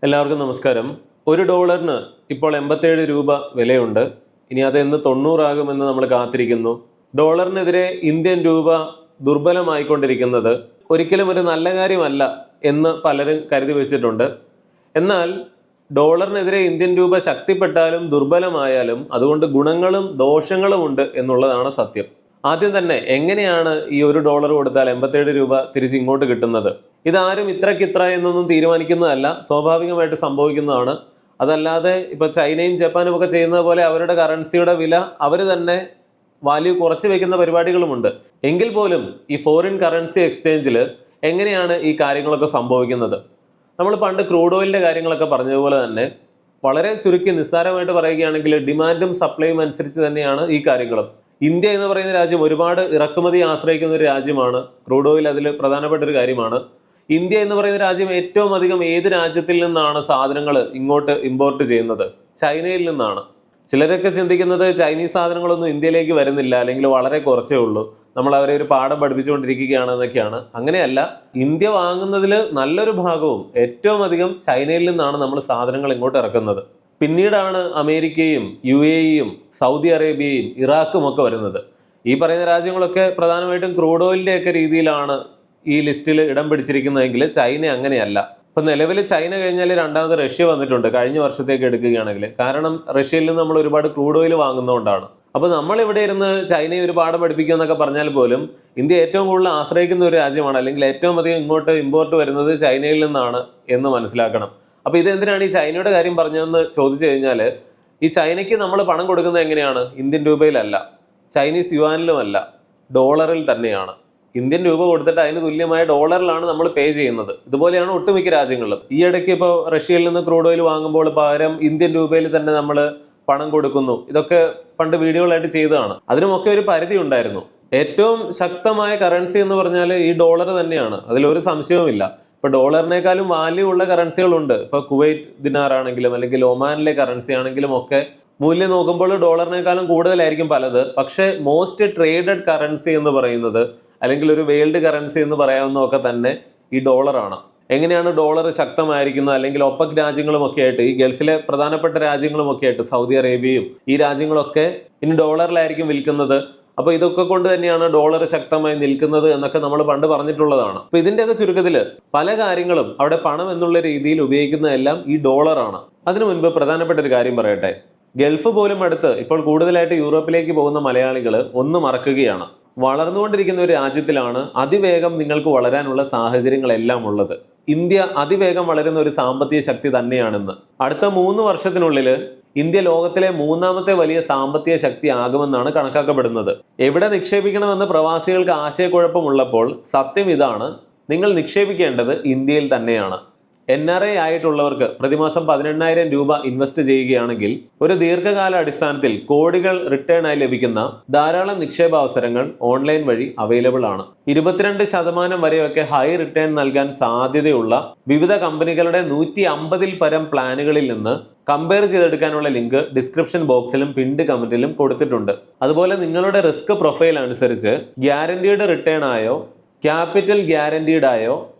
എല്ലാവർക്കും നമസ്കാരം. ഒരു ഡോളറിന് ഇപ്പോൾ 87 രൂപ വിലയുണ്ട്. ഇനി അതെന്ന് 90 ആകുമെന്ന് നമ്മൾ കാത്തിരിക്കുന്നു. ഡോളറിനെതിരെ ഇന്ത്യൻ രൂപ ദുർബലമായിക്കൊണ്ടിരിക്കുന്നത് ഒരിക്കലും ഒരു നല്ല കാര്യമല്ല എന്ന് പലരും കരുതി വെച്ചിട്ടുണ്ട്. എന്നാൽ ഡോളറിനെതിരെ ഇന്ത്യൻ രൂപ ശക്തിപ്പെട്ടാലും ദുർബലമായാലും അതുകൊണ്ട് ഗുണങ്ങളും ദോഷങ്ങളും ഉണ്ട് എന്നുള്ളതാണ് സത്യം. ആദ്യം തന്നെ എങ്ങനെയാണ് ഈ ഒരു ഡോളർ കൊടുത്താൽ 87 രൂപ തിരിച്ചിങ്ങോട്ട് കിട്ടുന്നത്? ഇതാരും ഇത്ര എന്നൊന്നും തീരുമാനിക്കുന്നതല്ല, സ്വാഭാവികമായിട്ട് സംഭവിക്കുന്നതാണ്. അതല്ലാതെ ഇപ്പോൾ ചൈനയും ജപ്പാനും ഒക്കെ ചെയ്യുന്നത് പോലെ അവരുടെ കറൻസിയുടെ വില അവർ തന്നെ വാല്യൂ കുറച്ച് വെക്കുന്ന പരിപാടികളുമുണ്ട്. എങ്കിൽ പോലും ഈ ഫോറിൻ കറൻസി എക്സ്ചേഞ്ചിൽ എങ്ങനെയാണ് ഈ കാര്യങ്ങളൊക്കെ സംഭവിക്കുന്നത്? നമ്മൾ പണ്ട് ക്രൂഡ് ഓയിലിൻ്റെ കാര്യങ്ങളൊക്കെ പറഞ്ഞതുപോലെ തന്നെ വളരെ ചുരുക്കി നിസ്സാരമായിട്ട് പറയുകയാണെങ്കിൽ ഡിമാൻഡും സപ്ലൈയും അനുസരിച്ച് തന്നെയാണ് ഈ കാര്യങ്ങളും. ഇന്ത്യ എന്ന് പറയുന്ന രാജ്യം ഒരുപാട് ഇറക്കുമതി ആശ്രയിക്കുന്ന ഒരു രാജ്യമാണ്. ക്രൂഡ് ഓയിൽ അതിൽ പ്രധാനപ്പെട്ട ഒരു കാര്യമാണ്. ഇന്ത്യ എന്ന് പറയുന്ന രാജ്യം ഏറ്റവും അധികം ഏത് രാജ്യത്തിൽ നിന്നാണ് സാധനങ്ങൾ ഇങ്ങോട്ട് ഇമ്പോർട്ട് ചെയ്യുന്നത്? ചൈനയിൽ നിന്നാണ്. ചിലരൊക്കെ ചിന്തിക്കുന്നത് ചൈനീസ് സാധനങ്ങളൊന്നും ഇന്ത്യയിലേക്ക് വരുന്നില്ല, അല്ലെങ്കിൽ വളരെ കുറച്ചേ ഉള്ളൂ, നമ്മൾ അവരെ ഒരു പാഠം പഠിപ്പിച്ചുകൊണ്ടിരിക്കുകയാണെന്നൊക്കെയാണ്. അങ്ങനെയല്ല, ഇന്ത്യ വാങ്ങുന്നതിൽ നല്ലൊരു ഭാഗവും ഏറ്റവും അധികം ചൈനയിൽ നിന്നാണ് നമ്മൾ സാധനങ്ങൾ ഇങ്ങോട്ട് ഇറക്കുന്നത്. പിന്നീടാണ് അമേരിക്കയും UAE-യും സൗദി അറേബ്യയും ഇറാഖും ഒക്കെ വരുന്നത്. ഈ പറയുന്ന രാജ്യങ്ങളൊക്കെ പ്രധാനമായിട്ടും ക്രൂഡ് ഓയിലിൻ്റെ ഒക്കെ രീതിയിലാണ് ഈ ലിസ്റ്റിൽ ഇടം പിടിച്ചിരിക്കുന്നതെങ്കിൽ ചൈന അങ്ങനെയല്ല. ഇപ്പം നിലവിൽ ചൈന കഴിഞ്ഞാൽ രണ്ടാമത് റഷ്യ വന്നിട്ടുണ്ട് കഴിഞ്ഞ വർഷത്തേക്ക് എടുക്കുകയാണെങ്കിൽ. കാരണം റഷ്യയിൽ നിന്ന് നമ്മൾ ഒരുപാട് ക്രൂഡ് ഓയിൽ വാങ്ങുന്നതുകൊണ്ടാണ്. അപ്പോൾ നമ്മളിവിടെ ഇരുന്ന് ചൈനയെ ഒരു പാഠം പഠിപ്പിക്കുക എന്നൊക്കെ പറഞ്ഞാൽ പോലും ഇന്ത്യ ഏറ്റവും കൂടുതൽ ആശ്രയിക്കുന്ന ഒരു രാജ്യമാണ്, അല്ലെങ്കിൽ ഏറ്റവും അധികം ഇങ്ങോട്ട് ഇമ്പോർട്ട് വരുന്നത് ചൈനയിൽ നിന്നാണ് എന്ന് മനസ്സിലാക്കണം. അപ്പോൾ ഇതെന്തിനാണ് ഈ ചൈനയുടെ കാര്യം പറഞ്ഞതെന്ന് ചോദിച്ചു കഴിഞ്ഞാൽ, ഈ ചൈനയ്ക്ക് നമ്മൾ പണം കൊടുക്കുന്നത് എങ്ങനെയാണ്? ഇന്ത്യൻ രൂപയിലല്ല, ചൈനീസ് യുവാനിലുമല്ല, ഡോളറിൽ തന്നെയാണ്. ഇന്ത്യൻ രൂപ കൊടുത്തിട്ട് അതിന് തുല്യമായ ഡോളറിലാണ് നമ്മൾ പേ ചെയ്യുന്നത്. ഇതുപോലെയാണ് ഒട്ടുമിക്ക രാജ്യങ്ങളിലും. ഈ ഇടയ്ക്ക് ഇപ്പോൾ റഷ്യയിൽ നിന്ന് ക്രൂഡ് ഓയിൽ വാങ്ങുമ്പോൾ പകരം ഇന്ത്യൻ രൂപയിൽ തന്നെ നമ്മൾ പണം കൊടുക്കുന്നു. ഇതൊക്കെ പണ്ട് വീഡിയോകളായിട്ട് ചെയ്തതാണ്. അതിനുമൊക്കെ ഒരു പരിധി ഉണ്ടായിരുന്നു. ഏറ്റവും ശക്തമായ കറൻസി എന്ന് പറഞ്ഞാൽ ഈ ഡോളർ തന്നെയാണ്, അതിലൊരു സംശയവുമില്ല. ഇപ്പോൾ ഡോളറിനേക്കാളും വാല്യൂ ഉള്ള കറൻസികളുണ്ട്. ഇപ്പോൾ കുവൈറ്റ് ദിനാർ ആണെങ്കിലും അല്ലെങ്കിൽ ഒമാനിലെ കറൻസി ആണെങ്കിലും ഒക്കെ മൂല്യം നോക്കുമ്പോൾ ഡോളറിനേക്കാളും കൂടുതലായിരിക്കും പലത്. പക്ഷേ മോസ്റ്റ് ട്രേഡഡ് കറൻസി എന്ന് പറയുന്നത്, അല്ലെങ്കിൽ ഒരു വേൾഡ് കറൻസി എന്ന് പറയാവുന്നതൊക്കെ തന്നെ ഈ ഡോളറാണ്. എങ്ങനെയാണ് ഡോളർ ശക്തമായിരിക്കുന്നത്? അല്ലെങ്കിൽ ഒപ്പക് രാജ്യങ്ങളുമൊക്കെ ആയിട്ട്, ഈ ഗൾഫിലെ പ്രധാനപ്പെട്ട രാജ്യങ്ങളുമൊക്കെ ആയിട്ട്, സൗദി അറേബ്യയും ഈ രാജ്യങ്ങളൊക്കെ ഇനി ഡോളറിലായിരിക്കും വിൽക്കുന്നത്. അപ്പോൾ ഇതൊക്കെ കൊണ്ട് തന്നെയാണ് ഡോളർ ശക്തമായി നിൽക്കുന്നത് എന്നൊക്കെ നമ്മൾ പണ്ട് പറഞ്ഞിട്ടുള്ളതാണ്. അപ്പോൾ ഇതിൻ്റെയൊക്കെ ചുരുക്കത്തിൽ പല കാര്യങ്ങളും അവിടെ പണം എന്നുള്ള രീതിയിൽ ഉപയോഗിക്കുന്നതെല്ലാം ഈ ഡോളറാണ്. അതിനു മുൻപ് പ്രധാനപ്പെട്ട ഒരു കാര്യം പറയട്ടെ. ഗൾഫ് പോലും അടുത്ത് ഇപ്പോൾ കൂടുതലായിട്ട് യൂറോപ്പിലേക്ക് പോകുന്ന മലയാളികൾ ഒന്ന് മറക്കുകയാണ്. വളർന്നുകൊണ്ടിരിക്കുന്ന ഒരു രാജ്യത്തിലാണ് അതിവേഗം നിങ്ങൾക്ക് വളരാനുള്ള സാഹചര്യങ്ങളെല്ലാം ഉള്ളത്. ഇന്ത്യ അതിവേഗം വളരുന്ന ഒരു സാമ്പത്തിക ശക്തി തന്നെയാണെന്ന്. അടുത്ത 3 വർഷത്തിനുള്ളിൽ ഇന്ത്യ ലോകത്തിലെ 3ാമത്തെ വലിയ സാമ്പത്തിക ശക്തി ആകുമെന്നാണ് കണക്കാക്കപ്പെടുന്നത്. എവിടെ നിക്ഷേപിക്കണമെന്ന് പ്രവാസികൾക്ക് ആശയക്കുഴപ്പമുള്ളപ്പോൾ സത്യം ഇതാണ്: നിങ്ങൾ നിക്ഷേപിക്കേണ്ടത് ഇന്ത്യയിൽ തന്നെയാണ്. NRI ആയിട്ടുള്ളവർക്ക് പ്രതിമാസം 18,000 രൂപ ഇൻവെസ്റ്റ് ചെയ്യുകയാണെങ്കിൽ ഒരു ദീർഘകാല അടിസ്ഥാനത്തിൽ കോടികൾ റിട്ടേൺ ആയി ലഭിക്കുന്ന ധാരാളം നിക്ഷേപാവസരങ്ങൾ ഓൺലൈൻ വഴി അവൈലബിൾ ആണ്. 22% വരെയൊക്കെ ഹൈ റിട്ടേൺ നൽകാൻ സാധ്യതയുള്ള വിവിധ കമ്പനികളുടെ 150-ൽ പരം പ്ലാനുകളിൽ നിന്ന് കമ്പയർ ചെയ്തെടുക്കാനുള്ള ലിങ്ക് ഡിസ്ക്രിപ്ഷൻ ബോക്സിലും പിൻഡ് കമന്റിലും കൊടുത്തിട്ടുണ്ട്. അതുപോലെ നിങ്ങളുടെ റിസ്ക് പ്രൊഫൈൽ അനുസരിച്ച് ഗ്യാരണ്ടീഡ് റിട്ടേൺ ആയോ, ക്യാപിറ്റൽ ഗ്യാരണ്ടീഡ് ആയോ,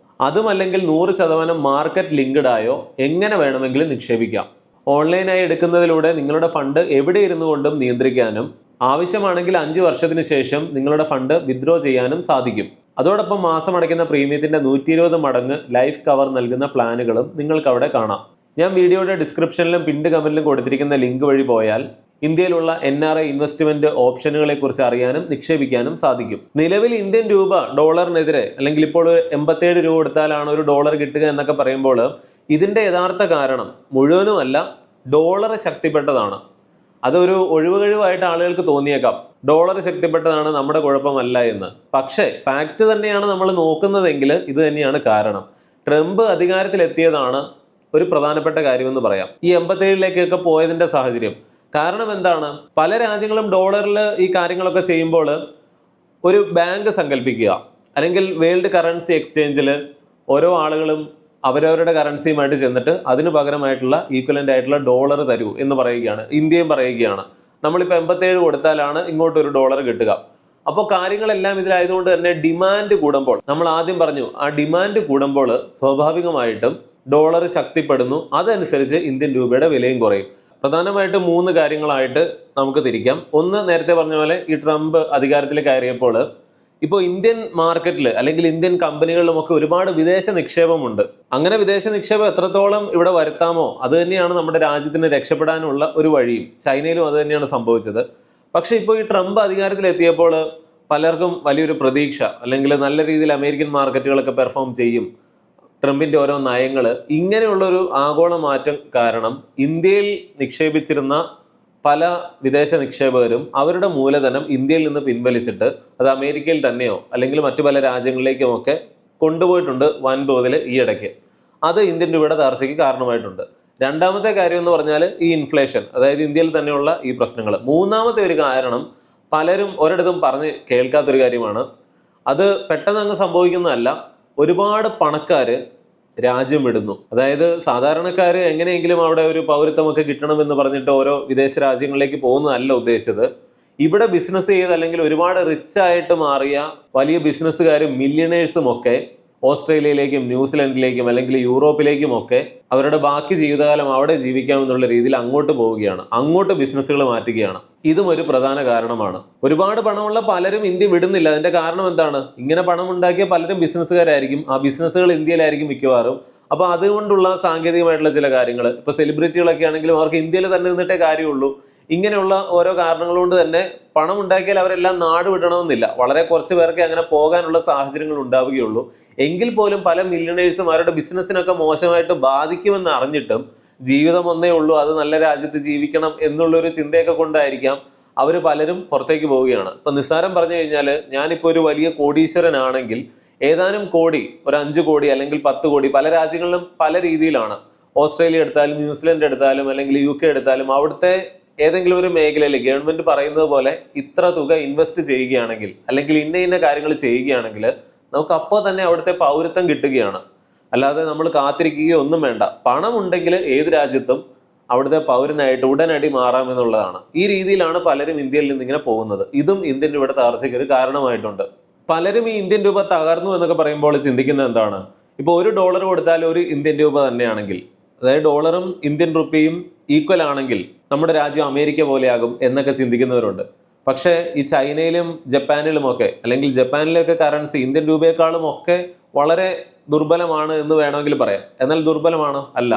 അതുമല്ലെങ്കിൽ 100% മാർക്കറ്റ് ലിങ്ക്ഡ് ആയോ എങ്ങനെ വേണമെങ്കിലും നിക്ഷേപിക്കാം. ഓൺലൈനായി എടുക്കുന്നതിലൂടെ നിങ്ങളുടെ ഫണ്ട് എവിടെ ഇരുന്നു കൊണ്ടും നിയന്ത്രിക്കാനും ആവശ്യമാണെങ്കിൽ 5 വർഷത്തിന് ശേഷം നിങ്ങളുടെ ഫണ്ട് വിത്ഡ്രോ ചെയ്യാനും സാധിക്കും. അതോടൊപ്പം മാസം അടയ്ക്കുന്ന പ്രീമിയത്തിന്റെ 120 മടങ്ങ് ലൈഫ് കവർ നൽകുന്ന പ്ലാനുകളും നിങ്ങൾക്ക് അവിടെ കാണാം. ഞാൻ വീഡിയോയുടെ ഡിസ്ക്രിപ്ഷനിലും പിൻഡ് കമന്റിലും കൊടുത്തിരിക്കുന്ന ലിങ്ക് വഴി പോയാൽ ഇന്ത്യയിലുള്ള NRI ഇൻവെസ്റ്റ്മെന്റ് ഓപ്ഷനുകളെ കുറിച്ച് അറിയാനും നിക്ഷേപിക്കാനും സാധിക്കും. നിലവിൽ ഇന്ത്യൻ രൂപ ഡോളറിനെതിരെ, അല്ലെങ്കിൽ ഇപ്പോൾ 87 രൂപ കൊടുത്താലാണ് ഒരു ഡോളർ കിട്ടുക എന്നൊക്കെ പറയുമ്പോൾ ഇതിൻ്റെ യഥാർത്ഥ കാരണം മുഴുവനുമല്ല, ഡോളർ ശക്തിപ്പെട്ടതാണ്. അതൊരു ഒഴിവുകഴിവായിട്ട് ആളുകൾക്ക് തോന്നിയേക്കാം, ഡോളർ ശക്തിപ്പെട്ടതാണ് നമ്മുടെ കുഴപ്പമല്ല എന്ന്. പക്ഷേ ഫാക്റ്റ് തന്നെയാണ് നമ്മൾ നോക്കുന്നതെങ്കിൽ ഇത് തന്നെയാണ് കാരണം. ട്രംപ് അധികാരത്തിലെത്തിയതാണ് ഒരു പ്രധാനപ്പെട്ട കാര്യമെന്ന് പറയാം, ഈ 87-ലേക്കൊക്കെ പോയതിൻ്റെ സാഹചര്യം. കാരണം എന്താണ്? പല രാജ്യങ്ങളും ഡോളറിൽ ഈ കാര്യങ്ങളൊക്കെ ചെയ്യുമ്പോൾ ഒരു ബാങ്ക് സങ്കല്പിക്കുക, അല്ലെങ്കിൽ വേൾഡ് കറൻസി എക്സ്ചേഞ്ചിൽ ഓരോ ആളുകളും അവരവരുടെ കറൻസിയുമായിട്ട് ചെന്നിട്ട് അതിന് പകരമായിട്ടുള്ള ഈക്വലൻ്റ് ആയിട്ടുള്ള ഡോളർ തരൂ എന്ന് പറയുകയാണ്. ഇന്ത്യയും പറയുകയാണ് നമ്മളിപ്പോൾ 87 കൊടുത്താലാണ് ഇങ്ങോട്ടൊരു ഡോളർ കിട്ടുക. അപ്പോൾ കാര്യങ്ങളെല്ലാം ഇതിലായതുകൊണ്ട് തന്നെ ഡിമാൻഡ് കൂടുമ്പോൾ, നമ്മൾ ആദ്യം പറഞ്ഞു, ആ ഡിമാൻഡ് കൂടുമ്പോൾ സ്വാഭാവികമായിട്ടും ഡോളർ ശക്തിപ്പെടുന്നു, അതനുസരിച്ച് ഇന്ത്യൻ രൂപയുടെ വിലയും കുറയും. പ്രധാനമായിട്ട് 3 കാര്യങ്ങളായിട്ട് നമുക്ക് തിരിക്കാം. ഒന്ന്, നേരത്തെ പറഞ്ഞ പോലെ ഈ ട്രംപ് അധികാരത്തിൽ കയറിയപ്പോൾ ഇപ്പോൾ ഇന്ത്യൻ മാർക്കറ്റിൽ അല്ലെങ്കിൽ ഇന്ത്യൻ കമ്പനികളിലുമൊക്കെ ഒരുപാട് വിദേശ നിക്ഷേപമുണ്ട്. അങ്ങനെ വിദേശ നിക്ഷേപം എത്രത്തോളം ഇവിടെ വരുത്താമോ അത് തന്നെയാണ് നമ്മുടെ രാജ്യത്തിന് രക്ഷപ്പെടാനുള്ള ഒരു വഴിയും. ചൈനയിലും അത് തന്നെയാണ് സംഭവിച്ചത്. പക്ഷേ ഇപ്പോൾ ഈ ട്രംപ് അധികാരത്തിലെത്തിയപ്പോൾ പലർക്കും വലിയൊരു പ്രതീക്ഷ, അല്ലെങ്കിൽ നല്ല രീതിയിൽ അമേരിക്കൻ മാർക്കറ്റുകളൊക്കെ പെർഫോം ചെയ്യും, ട്രംപിന്റെ ഓരോ നയങ്ങൾ, ഇങ്ങനെയുള്ളൊരു ആഗോള മാറ്റം കാരണം ഇന്ത്യയിൽ നിക്ഷേപിച്ചിരുന്ന പല വിദേശ നിക്ഷേപകരും അവരുടെ മൂലധനം ഇന്ത്യയിൽ നിന്ന് പിൻവലിച്ചിട്ട് അത് അമേരിക്കയിൽ തന്നെയോ അല്ലെങ്കിൽ മറ്റു പല രാജ്യങ്ങളിലേക്കുമൊക്കെ കൊണ്ടുപോയിട്ടുണ്ട് വൻതോതിൽ ഈ ഇടയ്ക്ക്. അത് ഇന്ത്യൻ രൂപയുടെ തകർച്ചയ്ക്ക് കാരണമായിട്ടുണ്ട്. രണ്ടാമത്തെ കാര്യം എന്ന് പറഞ്ഞാൽ ഈ ഇൻഫ്ലേഷൻ, അതായത് ഇന്ത്യയിൽ തന്നെയുള്ള ഈ പ്രശ്നങ്ങൾ. മൂന്നാമത്തെ ഒരു കാരണം പലരും ഒരിടത്തും പറഞ്ഞ് കേൾക്കാത്തൊരു കാര്യമാണ്. അത് പെട്ടെന്ന് അങ്ങ് സംഭവിക്കുന്നതല്ല. ഒരുപാട് പണക്കാർ രാജ്യം വിടുന്നു. അതായത് സാധാരണക്കാർ എങ്ങനെയെങ്കിലും അവിടെ ഒരു പൗരത്വമൊക്കെ കിട്ടണമെന്ന് പറഞ്ഞിട്ട് ഓരോ വിദേശ രാജ്യങ്ങളിലേക്ക് പോകുന്നതല്ല ഉദ്ദേശിച്ചത്. ഇവിടെ ബിസിനസ് ചെയ്ത് അല്ലെങ്കിൽ ഒരുപാട് റിച്ച് ആയിട്ട് മാറിയ വലിയ ബിസിനസ്സുകാരും മില്യണേഴ്സും ഒക്കെ ഓസ്ട്രേലിയയിലേക്കും ന്യൂസിലൻഡിലേക്കും അല്ലെങ്കിൽ യൂറോപ്പിലേക്കും ഒക്കെ അവരുടെ ബാക്കി ജീവിതകാലം അവിടെ ജീവിക്കാമെന്നുള്ള രീതിയിൽ അങ്ങോട്ട് പോവുകയാണ്, അങ്ങോട്ട് ബിസിനസ്സുകൾ മാറ്റുകയാണ്. ഇതും ഒരു പ്രധാന കാരണമാണ്. ഒരുപാട് പണമുള്ള പലരും ഇന്ത്യ വിടുന്നില്ല. അതിന്റെ കാരണം എന്താണ്? ഇങ്ങനെ പണം ഉണ്ടാക്കിയ പലരും ബിസിനസ്സുകാരായിരിക്കും, ആ ബിസിനസ്സുകൾ ഇന്ത്യയിലായിരിക്കും മിക്കവാറും. അപ്പോൾ അതുകൊണ്ടുള്ള സാങ്കേതികമായിട്ടുള്ള ചില കാര്യങ്ങൾ, ഇപ്പൊ സെലിബ്രിറ്റികളൊക്കെ ആണെങ്കിലും അവർക്ക് ഇന്ത്യയിൽ തന്നെ നിന്നിട്ടേ കാര്യമുള്ളൂ. ഇങ്ങനെയുള്ള ഓരോ കാരണങ്ങൾ കൊണ്ട് തന്നെ പണം ഉണ്ടാക്കിയാൽ അവരെല്ലാം നാട് വിടണമെന്നില്ല. വളരെ കുറച്ച് പേർക്ക് അങ്ങനെ പോകാനുള്ള സാഹചര്യങ്ങൾ ഉണ്ടാവുകയുള്ളൂ. എങ്കിൽ പോലും പല മില്യണേഴ്സും അവരുടെ ബിസിനസ്സിനൊക്കെ മോശമായിട്ട് ബാധിക്കുമെന്ന് അറിഞ്ഞിട്ടും ജീവിതം ഒന്നേ ഉള്ളൂ, അത് നല്ല രാജ്യത്ത് ജീവിക്കണം എന്നുള്ളൊരു ചിന്തയൊക്കെ കൊണ്ടായിരിക്കാം അവർ പലരും പുറത്തേക്ക് പോവുകയാണ്. ഇപ്പൊ നിസ്സാരം പറഞ്ഞു കഴിഞ്ഞാൽ, ഞാനിപ്പോൾ ഒരു വലിയ കോടീശ്വരനാണെങ്കിൽ ഏതാനും കോടി, ഒരു 5 കോടി അല്ലെങ്കിൽ 10 കോടി, പല രാജ്യങ്ങളിലും പല രീതിയിലാണ്. ഓസ്ട്രേലിയ എടുത്താലും ന്യൂസിലൻഡ് എടുത്താലും അല്ലെങ്കിൽ UK എടുത്താലും അവിടുത്തെ ഏതെങ്കിലും ഒരു മേഖലയിൽ ഗവൺമെന്റ് പറയുന്നത് പോലെ ഇത്ര തുക ഇൻവെസ്റ്റ് ചെയ്യുകയാണെങ്കിൽ അല്ലെങ്കിൽ ഇന്ന കാര്യങ്ങൾ ചെയ്യുകയാണെങ്കിൽ നമുക്ക് അപ്പോൾ തന്നെ അവിടുത്തെ പൗരത്വം കിട്ടുകയാണ്. അല്ലാതെ നമ്മൾ കാത്തിരിക്കുകയോ ഒന്നും വേണ്ട. പണം ഉണ്ടെങ്കിൽ ഏത് രാജ്യത്തും അവിടുത്തെ പൗരനായിട്ട് ഉടനടി മാറാമെന്നുള്ളതാണ്. ഈ രീതിയിലാണ് പലരും ഇന്ത്യയിൽ നിന്ന് ഇങ്ങനെ പോകുന്നത്. ഇതും ഇന്ത്യൻ രൂപയുടെ തകർച്ചയ്ക്ക് ഒരു കാരണമായിട്ടുണ്ട്. പലരും ഈ ഇന്ത്യൻ രൂപ തകർന്നു എന്നൊക്കെ പറയുമ്പോൾ ചിന്തിക്കുന്നത് എന്താണ്? ഇപ്പോൾ $1 കൊടുത്താൽ ഒരു ഇന്ത്യൻ രൂപ തന്നെയാണെങ്കിൽ, അതായത് ഡോളറും ഇന്ത്യൻ റുപ്പിയും ഈക്വൽ ആണെങ്കിൽ നമ്മുടെ രാജ്യം അമേരിക്ക പോലെയാകും എന്നൊക്കെ ചിന്തിക്കുന്നവരുണ്ട്. പക്ഷേ ഈ ചൈനയിലും ജപ്പാനിലുമൊക്കെ, അല്ലെങ്കിൽ ജപ്പാനിലൊക്കെ കറൻസി ഇന്ത്യൻ രൂപയെക്കാളും ഒക്കെ വളരെ ദുർബലമാണ് എന്ന് വേണമെങ്കിൽ പറയാം. എന്നാൽ ദുർബലമാണോ? അല്ല.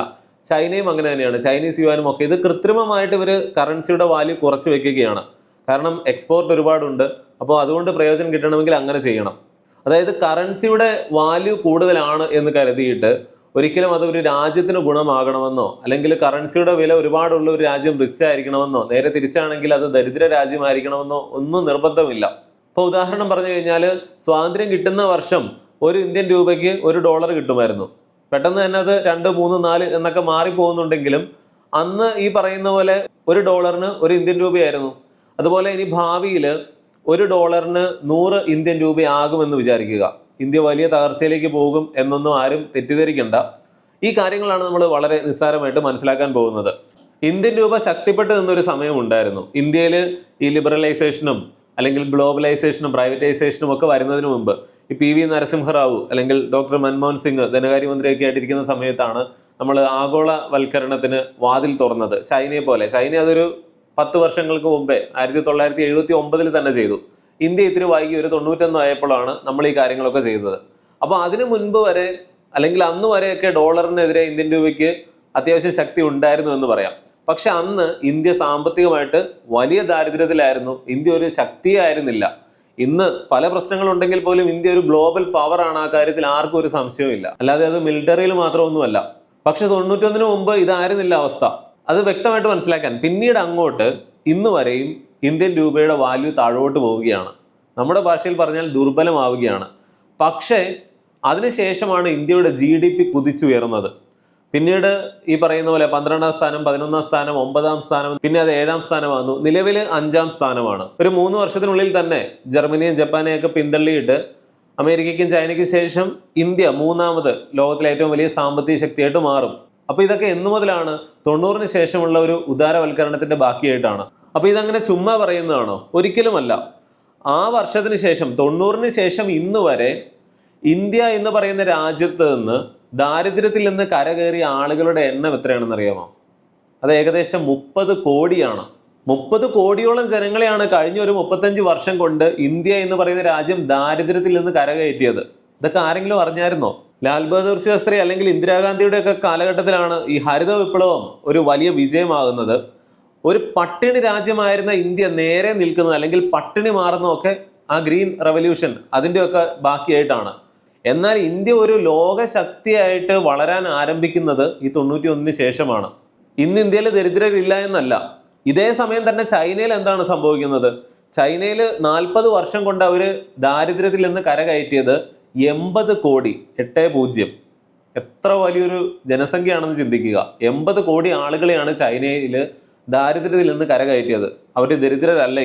ചൈനയും അങ്ങനെ തന്നെയാണ്. ചൈനീസ് യുവാനും ഒക്കെ ഇത് കൃത്രിമമായിട്ട് ഇവർ കറൻസിയുടെ വാല്യൂ കുറച്ച് വെക്കുകയാണ്. കാരണം എക്സ്പോർട്ട് ഒരുപാടുണ്ട്. അപ്പോൾ അതുകൊണ്ട് പ്രയോജനം കിട്ടണമെങ്കിൽ അങ്ങനെ ചെയ്യണം. അതായത് കറൻസിയുടെ വാല്യൂ കൂടുതലാണ് എന്ന് കരുതിയിട്ട് ഒരിക്കലും അത് ഒരു രാജ്യത്തിന് ഗുണമാകണമെന്നോ അല്ലെങ്കിൽ കറൻസിയുടെ വില ഒരുപാടുള്ള ഒരു രാജ്യം റിച്ച് ആയിരിക്കണമെന്നോ, നേരെ തിരിച്ചാണെങ്കിൽ അത് ദരിദ്ര രാജ്യമായിരിക്കണമെന്നോ ഒന്നും നിർബന്ധമില്ല. ഇപ്പോൾ ഉദാഹരണം പറഞ്ഞു കഴിഞ്ഞാൽ, സ്വാതന്ത്ര്യം കിട്ടുന്ന വർഷം ഒരു ഇന്ത്യൻ രൂപയ്ക്ക് $1 കിട്ടുമായിരുന്നു. പെട്ടെന്ന് തന്നെ അത് 2, 3, 4 എന്നൊക്കെ മാറിപ്പോകുന്നുണ്ടെങ്കിലും അന്ന് ഈ പറയുന്ന പോലെ $1 ഒരു ഇന്ത്യൻ രൂപയായിരുന്നു. അതുപോലെ ഇനി ഭാവിയിൽ $1 100 ഇന്ത്യൻ രൂപയാകുമെന്ന് വിചാരിക്കുക. ഇന്ത്യ വലിയ തകർച്ചയിലേക്ക് പോകും എന്നൊന്നും ആരും തെറ്റിദ്ധരിക്കണ്ട. ഈ കാര്യങ്ങളാണ് നമ്മൾ വളരെ നിസ്സാരമായിട്ട് മനസ്സിലാക്കാൻ പോകുന്നത്. ഇന്ത്യൻ രൂപ ശക്തിപ്പെട്ട് നിന്നൊരു സമയം ഉണ്ടായിരുന്നു. ഇന്ത്യയിൽ ഈ ലിബറലൈസേഷനും അല്ലെങ്കിൽ ഗ്ലോബലൈസേഷനും പ്രൈവറ്റൈസേഷനും ഒക്കെ വരുന്നതിന് മുമ്പ് ഈ PV നരസിംഹറാവു അല്ലെങ്കിൽ ഡോക്ടർ മൻമോഹൻ സിംഗ് ധനകാര്യമന്ത്രിയൊക്കെ ആയിട്ടിരിക്കുന്ന സമയത്താണ് നമ്മൾ ആഗോളവൽക്കരണത്തിന് വാതിൽ തുറന്നത്. ചൈനയെ പോലെ. ചൈന അതൊരു 10 വർഷങ്ങൾക്ക് മുമ്പേ 1979 തന്നെ ചെയ്തു. ഇന്ത്യ ഇത്തിരി വൈകി ഒരു 91 ആയപ്പോഴാണ് നമ്മൾ ഈ കാര്യങ്ങളൊക്കെ ചെയ്തത്. അപ്പോൾ അതിനു മുൻപ് വരെ അല്ലെങ്കിൽ അന്ന് വരെയൊക്കെ ഡോളറിനെതിരെ ഇന്ത്യൻ രൂപയ്ക്ക് അത്യാവശ്യം ശക്തി ഉണ്ടായിരുന്നു എന്ന് പറയാം. പക്ഷെ അന്ന് ഇന്ത്യ സാമ്പത്തികമായിട്ട് വലിയ ദാരിദ്ര്യത്തിലായിരുന്നു. ഇന്ത്യ ഒരു ശക്തിയായിരുന്നില്ല. ഇന്ന് പല പ്രശ്നങ്ങളുണ്ടെങ്കിൽ പോലും ഇന്ത്യ ഒരു ഗ്ലോബൽ പവർ ആണ്. ആ കാര്യത്തിൽ ആർക്കും ഒരു സംശയവും ഇല്ല. അല്ലാതെ അത് മിലിറ്ററിയിൽ മാത്രമൊന്നുമല്ല. പക്ഷെ 91 മുമ്പ് ഇതായിരുന്നില്ല അവസ്ഥ. അത് വ്യക്തമായിട്ട് മനസ്സിലാക്കാൻ പിന്നീട് അങ്ങോട്ട് ഇന്ന് വരെയും ഇന്ത്യൻ രൂപയുടെ വാല്യൂ താഴോട്ട് പോവുകയാണ്. നമ്മുടെ ഭാഷയിൽ പറഞ്ഞാൽ ദുർബലമാവുകയാണ്. പക്ഷേ അതിനുശേഷമാണ് ഇന്ത്യയുടെ GDP കുതിച്ചുയർന്നത്. പിന്നീട് ഈ പറയുന്ന പോലെ 12ാം സ്ഥാനം, 11ാം സ്ഥാനം, 9ാം സ്ഥാനം, പിന്നെ അത് 7ാം സ്ഥാനമാകുന്നു. നിലവിൽ 5ാം സ്ഥാനമാണ്. ഒരു 3 വർഷത്തിനുള്ളിൽ തന്നെ ജർമ്മനിയും ജപ്പാനെയൊക്കെ പിന്തള്ളിയിട്ട് അമേരിക്കയ്ക്കും ചൈനയ്ക്കും ശേഷം ഇന്ത്യ 3ാമത് ലോകത്തിലെ ഏറ്റവും വലിയ സാമ്പത്തിക ശക്തിയായിട്ട് മാറും. അപ്പോൾ ഇതൊക്കെ എന്നു മുതലാണ്? 90-ന് ശേഷമുള്ള ഒരു ഉദാരവൽക്കരണത്തിന്റെ ബാക്കിയായിട്ടാണ്. അപ്പോൾ ഇതങ്ങനെ ചുമ്മാ പറയുന്നതാണോ? ഒരിക്കലുമല്ല. ആ വർഷത്തിന് ശേഷം 90-ന് ശേഷം ഇന്ന് വരെ ഇന്ത്യ എന്ന് പറയുന്ന രാജ്യത്ത് നിന്ന് ദാരിദ്ര്യത്തിൽ നിന്ന് കരകയറിയ ആളുകളുടെ എണ്ണം എത്രയാണെന്ന് അറിയാമോ? അത് ഏകദേശം 30 കോടിയാണ്. 30 കോടിയോളം ജനങ്ങളെയാണ് കഴിഞ്ഞ ഒരു 35 വർഷം കൊണ്ട് ഇന്ത്യ എന്ന് പറയുന്ന രാജ്യം ദാരിദ്ര്യത്തിൽ നിന്ന് കരകയറ്റിയത്. ഇതൊക്കെ ആരെങ്കിലും അറിഞ്ഞായിരുന്നോ? ലാൽ ബഹദൂർ ശാസ്ത്രി അല്ലെങ്കിൽ ഇന്ദിരാഗാന്ധിയുടെ ഒക്കെ കാലഘട്ടത്തിലാണ് ഈ ഹരിത വിപ്ലവം ഒരു വലിയ വിജയമാകുന്നത്. ഒരു പട്ടിണി രാജ്യമായിരുന്ന ഇന്ത്യ നേരെ നിൽക്കുന്നത് അല്ലെങ്കിൽ പട്ടിണി മാറുന്നതൊക്കെ ആ ഗ്രീൻ റവല്യൂഷൻ അതിൻ്റെയൊക്കെ ബാക്കിയായിട്ടാണ്. എന്നാൽ ഇന്ത്യ ഒരു ലോക ശക്തിയായിട്ട് വളരാൻ ആരംഭിക്കുന്നത് ഈ 91 ശേഷമാണ്. ഇന്ന് ഇന്ത്യയിൽ ദരിദ്രരില്ല എന്നല്ല. ഇതേ സമയം തന്നെ ചൈനയിൽ എന്താണ് സംഭവിക്കുന്നത്? ചൈനയിൽ 40 വർഷം കൊണ്ട് അവർ ദാരിദ്ര്യത്തിൽ നിന്ന് കരകയറ്റിയത് 80 കോടി 80. എത്ര വലിയൊരു ജനസംഖ്യയാണെന്ന് ചിന്തിക്കുക. 80 കോടി ആളുകളെയാണ് ചൈനയിൽ ദാരിദ്ര്യത്തിൽ നിന്ന് കരകയറ്റിയത്. അവർ ദരിദ്രരല്ല.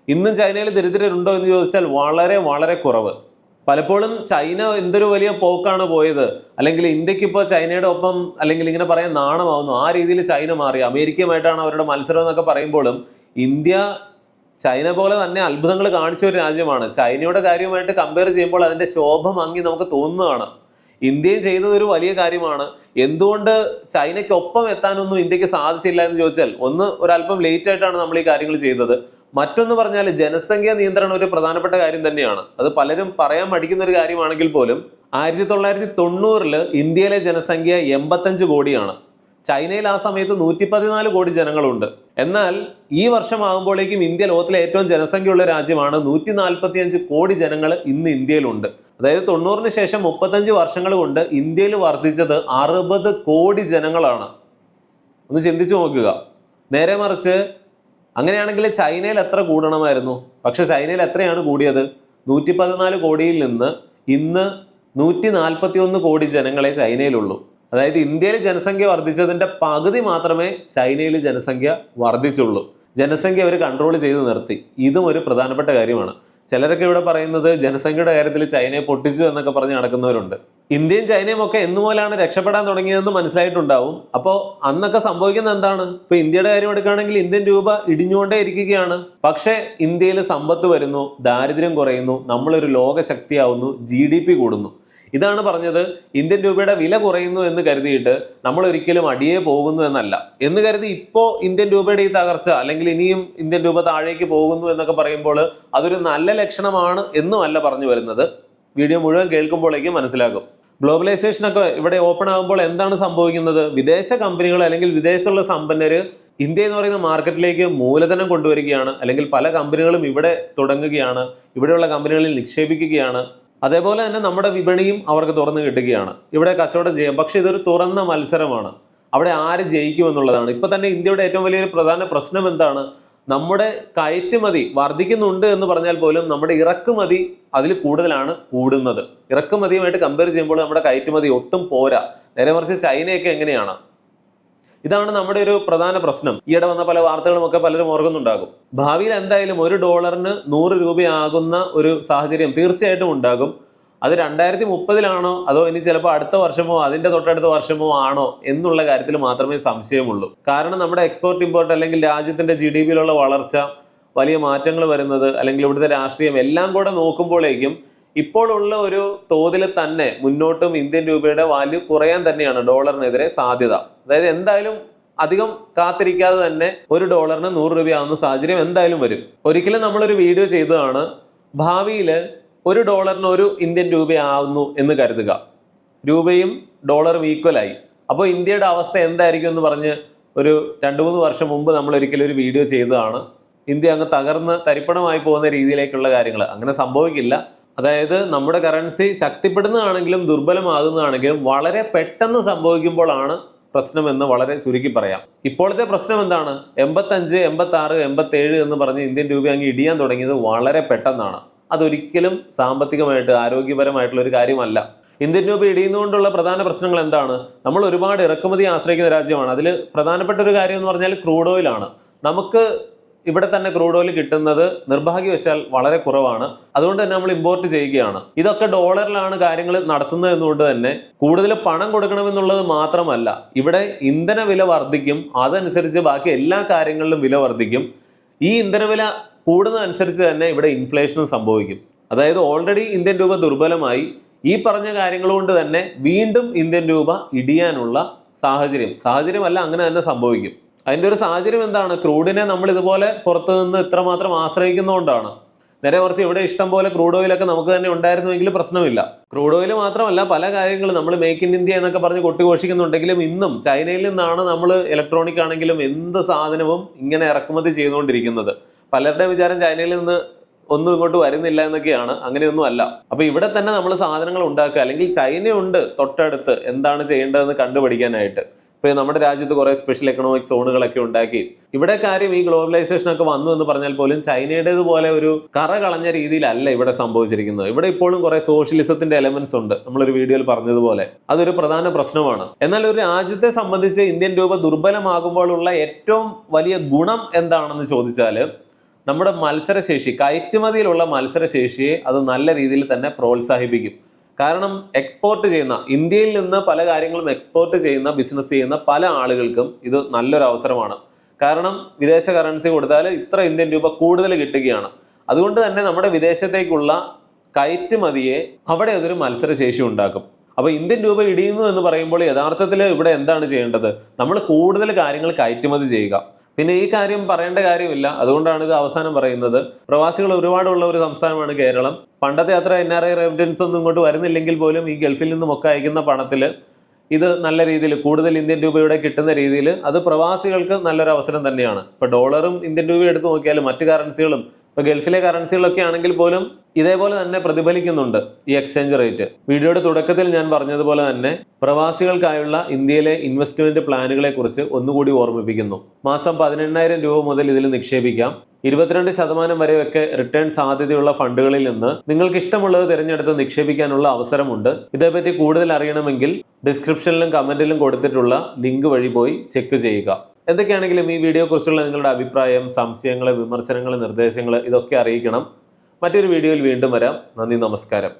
ഇന്നും ചൈനയിൽ ദരിദ്രരുണ്ടോ എന്ന് ചോദിച്ചാൽ വളരെ വളരെ കുറവ്. പലപ്പോഴും ചൈന എന്തൊരു വലിയ പോക്കാണ് പോയത്, അല്ലെങ്കിൽ ഇന്ത്യക്ക് ഇപ്പോൾ ചൈനയുടെ ഒപ്പം അല്ലെങ്കിൽ ഇങ്ങനെ പറയാൻ നാണമാവുന്നു. ആ രീതിയിൽ ചൈന മാറി. അമേരിക്കയുമായിട്ടാണ് അവരുടെ മത്സരം എന്നൊക്കെ പറയുമ്പോഴും ഇന്ത്യ ചൈന പോലെ തന്നെ അത്ഭുതങ്ങൾ കാണിച്ച ഒരു രാജ്യമാണ്. ചൈനയുടെ കാര്യവുമായിട്ട് കമ്പയർ ചെയ്യുമ്പോൾ അതിൻ്റെ ശോഭ ഭംഗി നമുക്ക് തോന്നുന്നതാണ്. ഇന്ത്യയും ചെയ്തത് ഒരു വലിയ കാര്യമാണ്. എന്തുകൊണ്ട് ചൈനയ്ക്കൊപ്പം എത്താനൊന്നും ഇന്ത്യക്ക് സാധിച്ചില്ല എന്ന് ചോദിച്ചാൽ, ഒന്ന് ഒരല്പം ലേറ്റ് ആയിട്ടാണ് നമ്മൾ ഈ കാര്യങ്ങൾ ചെയ്തത്. മറ്റൊന്ന് പറഞ്ഞാൽ ജനസംഖ്യാ നിയന്ത്രണം ഒരു പ്രധാനപ്പെട്ട കാര്യം തന്നെയാണ്. അത് പലരും പറയാൻ മടിക്കുന്ന ഒരു കാര്യമാണെങ്കിൽ പോലും 1990 ഇന്ത്യയിലെ ജനസംഖ്യ 85 കോടിയാണ്. ചൈനയിൽ ആ സമയത്ത് 114 കോടി ജനങ്ങളുണ്ട്. എന്നാൽ ഈ വർഷമാകുമ്പോഴേക്കും ഇന്ത്യ ലോകത്തിലെ ഏറ്റവും ജനസംഖ്യയുള്ള രാജ്യമാണ്. 145 കോടി ജനങ്ങൾ ഇന്ന് ഇന്ത്യയിലുണ്ട്. അതായത് 90-ന് ശേഷം 35 വർഷങ്ങൾ കൊണ്ട് ഇന്ത്യയിൽ വർദ്ധിച്ചത് 60 കോടി ജനങ്ങളാണ്. ഒന്ന് ചിന്തിച്ചു നോക്കുക. നേരെ മറിച്ച് അങ്ങനെയാണെങ്കിൽ ചൈനയിൽ എത്ര കൂടണമായിരുന്നു? പക്ഷെ ചൈനയിൽ എത്രയാണ് കൂടിയത്? 114 കോടിയിൽ നിന്ന് ഇന്ന് 141 കോടി ജനങ്ങളെ ചൈനയിലുള്ളൂ. അതായത് ഇന്ത്യയിൽ ജനസംഖ്യ വർദ്ധിച്ചതിൻ്റെ പകുതി മാത്രമേ ചൈനയിൽ ജനസംഖ്യ വർദ്ധിച്ചുള്ളൂ. ജനസംഖ്യ അവർ കൺട്രോൾ ചെയ്ത് നിർത്തി. ഇതും ഒരു പ്രധാനപ്പെട്ട കാര്യമാണ്. ചിലരൊക്കെ ഇവിടെ പറയുന്നത് ജനസംഖ്യയുടെ കാര്യത്തിൽ ചൈനയെ പൊട്ടിച്ചു എന്നൊക്കെ പറഞ്ഞ് നടക്കുന്നവരുണ്ട്. ഇന്ത്യയും ചൈനയും ഒക്കെ എന്നുമുതലാണ് രക്ഷപ്പെടാൻ തുടങ്ങിയതെന്ന് മനസ്സിലായിട്ടുണ്ടാവും. അപ്പോൾ അന്നൊക്കെ സംഭവിക്കുന്നത് എന്താണ്? ഇപ്പൊ ഇന്ത്യയുടെ കാര്യം എടുക്കുകയാണെങ്കിൽ ഇന്ത്യൻ രൂപ ഇടിഞ്ഞുകൊണ്ടേ ഇരിക്കുകയാണ്. പക്ഷേ ഇന്ത്യയിൽ സമ്പത്ത് വരുന്നു, ദാരിദ്ര്യം കുറയുന്നു, നമ്മളൊരു ലോകശക്തിയാവുന്നു, GDP കൂടുന്നു. ഇതാണ് പറഞ്ഞത്. ഇന്ത്യൻ രൂപയുടെ വില കുറയുന്നു എന്ന് കരുതിയിട്ട് നമ്മൾ ഒരിക്കലും അടിയേ പോകുന്നു എന്നല്ല. എന്ന് കരുതി ഇപ്പോൾ ഇന്ത്യൻ രൂപയുടെ ഈ തകർച്ച അല്ലെങ്കിൽ ഇനിയും ഇന്ത്യൻ രൂപ താഴേക്ക് പോകുന്നു എന്നൊക്കെ പറയുമ്പോൾ അതൊരു നല്ല ലക്ഷണമാണ് എന്നും അല്ല പറഞ്ഞു വരുന്നത്. വീഡിയോ മുഴുവൻ കേൾക്കുമ്പോഴേക്കും മനസ്സിലാകും. ഗ്ലോബലൈസേഷനൊക്കെ ഇവിടെ ഓപ്പൺ ആകുമ്പോൾ എന്താണ് സംഭവിക്കുന്നത്? വിദേശ കമ്പനികൾ അല്ലെങ്കിൽ വിദേശത്തുള്ള സമ്പന്നര് ഇന്ത്യ എന്ന് പറയുന്ന മാർക്കറ്റിലേക്ക് മൂലധനം കൊണ്ടുവരികയാണ്, അല്ലെങ്കിൽ പല കമ്പനികളും ഇവിടെ തുടങ്ങുകയാണ്, ഇവിടെയുള്ള കമ്പനികളിൽ നിക്ഷേപിക്കുകയാണ്. അതേപോലെ തന്നെ നമ്മുടെ വിപണിയും അവർക്ക് തുറന്നു കിട്ടുകയാണ്. ഇവിടെ കച്ചവടം ചെയ്യാം. പക്ഷെ ഇതൊരു തുറന്ന മത്സരമാണ്. അവിടെ ആര് ജയിക്കുമെന്നുള്ളതാണ്. ഇപ്പൊ തന്നെ ഇന്ത്യയുടെ ഏറ്റവും വലിയൊരു പ്രധാന പ്രശ്നം എന്താണ്? നമ്മുടെ കയറ്റുമതി വർദ്ധിക്കുന്നുണ്ട് എന്ന് പറഞ്ഞാൽ പോലും നമ്മുടെ ഇറക്കുമതി അതിൽ കൂടുതലാണ് കൂടുന്നത്. ഇറക്കുമതിയുമായിട്ട് കമ്പയർ ചെയ്യുമ്പോൾ നമ്മുടെ കയറ്റുമതി ഒട്ടും പോരാ. നേരെ മറിച്ച് ചൈനയൊക്കെ എങ്ങനെയാണ്? ഇതാണ് നമ്മുടെ ഒരു പ്രധാന പ്രശ്നം. ഈയിടെ വന്ന പല വാർത്തകളും ഒക്കെ പലരും ഓർക്കുന്നുണ്ടാകും. ഭാവിയിൽ എന്തായാലും $1 100 രൂപയാകുന്ന ഒരു സാഹചര്യം തീർച്ചയായിട്ടും ഉണ്ടാകും. അത് 2030-ലാണോ അതോ ഇനി ചിലപ്പോൾ അടുത്ത വർഷമോ അതിൻ്റെ തൊട്ടടുത്ത വർഷമോ ആണോ എന്നുള്ള കാര്യത്തിൽ മാത്രമേ സംശയമുള്ളൂ. കാരണം നമ്മുടെ എക്സ്പോർട്ട് ഇമ്പോർട്ട് അല്ലെങ്കിൽ രാജ്യത്തിൻ്റെ GDP-യിലുള്ള വളർച്ച, വലിയ മാറ്റങ്ങൾ വരുന്നത്, അല്ലെങ്കിൽ ഇവിടുത്തെ രാഷ്ട്രീയം എല്ലാം കൂടെ നോക്കുമ്പോഴേക്കും ഇപ്പോഴുള്ള ഒരു തോതിൽ തന്നെ മുന്നോട്ടും ഇന്ത്യൻ രൂപയുടെ വാല്യൂ കുറയാൻ തന്നെയാണ് ഡോളറിനെതിരെ സാധ്യത. അതായത് എന്തായാലും അധികം കാത്തിരിക്കാതെ തന്നെ $1 100 രൂപയാവുന്ന സാഹചര്യം എന്തായാലും വരും. ഒരിക്കലും നമ്മളൊരു വീഡിയോ ചെയ്തതാണ്, ഭാവിയിൽ $1 1 ഇന്ത്യൻ രൂപയാവുന്നു എന്ന് കരുതുക. രൂപയും ഡോളറും ഈക്വലായി. അപ്പോൾ ഇന്ത്യയുടെ അവസ്ഥ എന്തായിരിക്കും എന്ന് പറഞ്ഞ് ഒരു 2-3 വർഷം മുമ്പ് നമ്മൾ ഒരിക്കലും ഒരു വീഡിയോ ചെയ്തതാണ്. ഇന്ത്യ അങ്ങ് തകർന്ന് തരിപ്പണമായി പോകുന്ന രീതിയിലേക്കുള്ള കാര്യങ്ങൾ അങ്ങനെ സംഭവിക്കില്ല. അതായത് നമ്മുടെ കറൻസി ശക്തിപ്പെടുന്നതാണെങ്കിലും ദുർബലമാകുന്നതാണെങ്കിലും വളരെ പെട്ടെന്ന് സംഭവിക്കുമ്പോഴാണ് പ്രശ്നമെന്ന് വളരെ ചുരുക്കി പറയാം. ഇപ്പോഴത്തെ പ്രശ്നം എന്താണ്? 85, 86, 87 എന്ന് പറഞ്ഞ് ഇന്ത്യൻ രൂപ അങ്ങ് ഇടിയാൻ തുടങ്ങിയത് വളരെ പെട്ടെന്നാണ്. അതൊരിക്കലും സാമ്പത്തികമായിട്ട് ആരോഗ്യപരമായിട്ടുള്ള ഒരു കാര്യമല്ല. ഇന്ത്യൻ രൂപ ഇടിയുന്നതുകൊണ്ടുള്ള പ്രധാന പ്രശ്നങ്ങൾ എന്താണ്? നമ്മൾ ഒരുപാട് ഇറക്കുമതി ആശ്രയിക്കുന്ന രാജ്യമാണ്. അതിൽ പ്രധാനപ്പെട്ട ഒരു കാര്യം എന്ന് പറഞ്ഞാൽ ക്രൂഡ് ഓയിലാണ്. നമുക്ക് ഇവിടെ തന്നെ ക്രൂഡ് ഓയിൽ കിട്ടുന്നത് നിർഭാഗ്യവശാൽ വളരെ കുറവാണ്. അതുകൊണ്ട് തന്നെ നമ്മൾ ഇമ്പോർട്ട് ചെയ്യുകയാണ്. ഇതൊക്കെ ഡോളറിലാണ് കാര്യങ്ങൾ നടത്തുന്നത് എന്നുകൊണ്ട് തന്നെ കൂടുതൽ പണം കൊടുക്കണമെന്നുള്ളത് മാത്രമല്ല, ഇവിടെ ഇന്ധന വില വർദ്ധിക്കും. അതനുസരിച്ച് ബാക്കി എല്ലാ കാര്യങ്ങളിലും വില വർദ്ധിക്കും. ഈ ഇന്ധനവില കൂടുന്നതനുസരിച്ച് തന്നെ ഇവിടെ ഇൻഫ്ലേഷനും സംഭവിക്കും. അതായത് ഓൾറെഡി ഇന്ത്യൻ രൂപ ദുർബലമായി. ഈ പറഞ്ഞ കാര്യങ്ങൾ കൊണ്ട് തന്നെ വീണ്ടും ഇന്ത്യൻ രൂപ ഇടിയാനുള്ള സാഹചര്യമല്ല, അങ്ങനെ തന്നെ സംഭവിക്കും. അതിൻ്റെ ഒരു സാഹചര്യം എന്താണ്? ക്രൂഡിനെ നമ്മൾ ഇതുപോലെ പുറത്തു നിന്ന് ഇത്രമാത്രം ആശ്രയിക്കുന്നതുകൊണ്ടാണ്. നേരെ കുറച്ച് ഇവിടെ ഇഷ്ടം പോലെ ക്രൂഡ് ഓയിലൊക്കെ നമുക്ക് തന്നെ ഉണ്ടായിരുന്നുവെങ്കിൽ പ്രശ്നമില്ല. ക്രൂഡ് ഓയിൽ മാത്രമല്ല, പല കാര്യങ്ങളും നമ്മൾ മേക്ക് ഇൻ ഇന്ത്യ എന്നൊക്കെ പറഞ്ഞ് കൊട്ടിഘോഷിക്കുന്നുണ്ടെങ്കിലും ഇന്നും ചൈനയിൽ നിന്നാണ് നമ്മൾ ഇലക്ട്രോണിക് ആണെങ്കിലും എന്ത് സാധനവും ഇങ്ങനെ ഇറക്കുമതി ചെയ്തുകൊണ്ടിരിക്കുന്നത്. പലരുടെ വിചാരം ചൈനയിൽ നിന്ന് ഒന്നും ഇങ്ങോട്ട് വരുന്നില്ല എന്നൊക്കെയാണ്. അങ്ങനെയൊന്നും അല്ല. അപ്പൊ ഇവിടെ തന്നെ നമ്മൾ സാധനങ്ങൾ ഉണ്ടാക്കുക, അല്ലെങ്കിൽ ചൈനയുണ്ട് തൊട്ടടുത്ത്, എന്താണ് ചെയ്യേണ്ടതെന്ന് കണ്ടുപിടിക്കാനായിട്ട്. ഇപ്പൊ നമ്മുടെ രാജ്യത്ത് കുറെ സ്പെഷ്യൽ എക്കണോമിക് സോണുകളൊക്കെ ഉണ്ടാക്കി. ഇവിടെ കാര്യം ഈ ഗ്ലോബലൈസേഷൻ ഒക്കെ വന്നു എന്ന് പറഞ്ഞാൽ പോലും ചൈനയുടേതുപോലെ ഒരു കറ കളഞ്ഞ രീതിയിലല്ല ഇവിടെ സംഭവിച്ചിരിക്കുന്നത്. ഇവിടെ ഇപ്പോഴും കുറെ സോഷ്യലിസത്തിന്റെ എലമെന്റ്സ് ഉണ്ട്. നമ്മളൊരു വീഡിയോയിൽ പറഞ്ഞതുപോലെ അതൊരു പ്രധാന പ്രശ്നമാണ്. എന്നാൽ ഒരു രാജ്യത്തെ സംബന്ധിച്ച് ഇന്ത്യൻ രൂപ ദുർബലമാകുമ്പോഴുള്ള ഏറ്റവും വലിയ ഗുണം എന്താണെന്ന് ചോദിച്ചാൽ, നമ്മുടെ മത്സരശേഷി, കയറ്റുമതിയിലുള്ള മത്സരശേഷിയെ അത് നല്ല രീതിയിൽ തന്നെ പ്രോത്സാഹിപ്പിക്കും. കാരണം എക്സ്പോർട്ട് ചെയ്യുന്ന, ഇന്ത്യയിൽ നിന്ന് പല കാര്യങ്ങളും എക്സ്പോർട്ട് ചെയ്യുന്ന, ബിസിനസ് ചെയ്യുന്ന പല ആളുകൾക്കും ഇത് നല്ലൊരു അവസരമാണ്. കാരണം വിദേശ കറൻസി കൊടുത്താൽ ഇത്ര ഇന്ത്യൻ രൂപ കൂടുതൽ കിട്ടുകയാണ്. അതുകൊണ്ട് തന്നെ നമ്മുടെ വിദേശത്തേക്കുള്ള കയറ്റുമതിയെ അവിടെ അതൊരു മത്സരശേഷി ഉണ്ടാക്കും. അപ്പോൾ ഇന്ത്യൻ രൂപ ഇടിയുന്നു എന്ന് പറയുമ്പോൾ യഥാർത്ഥത്തിൽ ഇവിടെ എന്താണ് ചെയ്യേണ്ടത്? നമ്മൾ കൂടുതൽ കാര്യങ്ങൾ കയറ്റുമതി ചെയ്യുക. പിന്നെ ഈ കാര്യം പറയേണ്ട കാര്യമില്ല, അതുകൊണ്ടാണ് ഇത് അവസാനം പറയുന്നത്. പ്രവാസികൾ ഒരുപാടുള്ള ഒരു സംസ്ഥാനമാണ് കേരളം. പണ്ടത്തെ അത്ര NRI റെമിറ്റൻസ് ഒന്നും ഇങ്ങോട്ട് വരുന്നില്ലെങ്കിൽ പോലും ഈ ഗൾഫിൽ നിന്നുമൊക്കെ അയക്കുന്ന പണത്തിൽ ഇത് നല്ല രീതിയിൽ കൂടുതൽ ഇന്ത്യൻ രൂപയുടെ കിട്ടുന്ന രീതിയിൽ അത് പ്രവാസികൾക്ക് നല്ലൊരു അവസരം തന്നെയാണ്. ഇപ്പോൾ ഡോളറും ഇന്ത്യൻ രൂപയും എടുത്ത് നോക്കിയാലും മറ്റ് കറൻസികളും, ഇപ്പോൾ ഗൾഫിലെ കറൻസികളൊക്കെ ആണെങ്കിൽ പോലും ഇതേപോലെ തന്നെ പ്രതിഫലിക്കുന്നുണ്ട് ഈ എക്സ്ചേഞ്ച് റേറ്റ്. വീഡിയോയുടെ തുടക്കത്തിൽ ഞാൻ പറഞ്ഞതുപോലെ തന്നെ പ്രവാസികൾക്കായുള്ള ഇന്ത്യയിലെ ഇൻവെസ്റ്റ്മെന്റ് പ്ലാനുകളെ കുറിച്ച് ഒന്നുകൂടി ഓർമ്മിപ്പിക്കുന്നു. മാസം 18,000 രൂപ മുതൽ ഇതിൽ നിക്ഷേപിക്കാം. 22% വരെയൊക്കെ റിട്ടേൺ സാധ്യതയുള്ള ഫണ്ടുകളിൽ നിന്ന് നിങ്ങൾക്ക് ഇഷ്ടമുള്ളത് തിരഞ്ഞെടുത്ത് നിക്ഷേപിക്കാനുള്ള അവസരമുണ്ട്. ഇതേപറ്റി കൂടുതൽ അറിയണമെങ്കിൽ ഡിസ്ക്രിപ്ഷനിലും കമന്റിലും കൊടുത്തിട്ടുള്ള ലിങ്ക് വഴി പോയി ചെക്ക് ചെയ്യുക. എന്തൊക്കെയാണെങ്കിലും ഈ വീഡിയോ കുറിച്ചുള്ള നിങ്ങളുടെ അഭിപ്രായം, സംശയങ്ങൾ, വിമർശനങ്ങൾ, നിർദ്ദേശങ്ങൾ ഇതൊക്കെ അറിയിക്കണം. മറ്റൊരു വീഡിയോയിൽ വീണ്ടും വരാം. നന്ദി, നമസ്കാരം.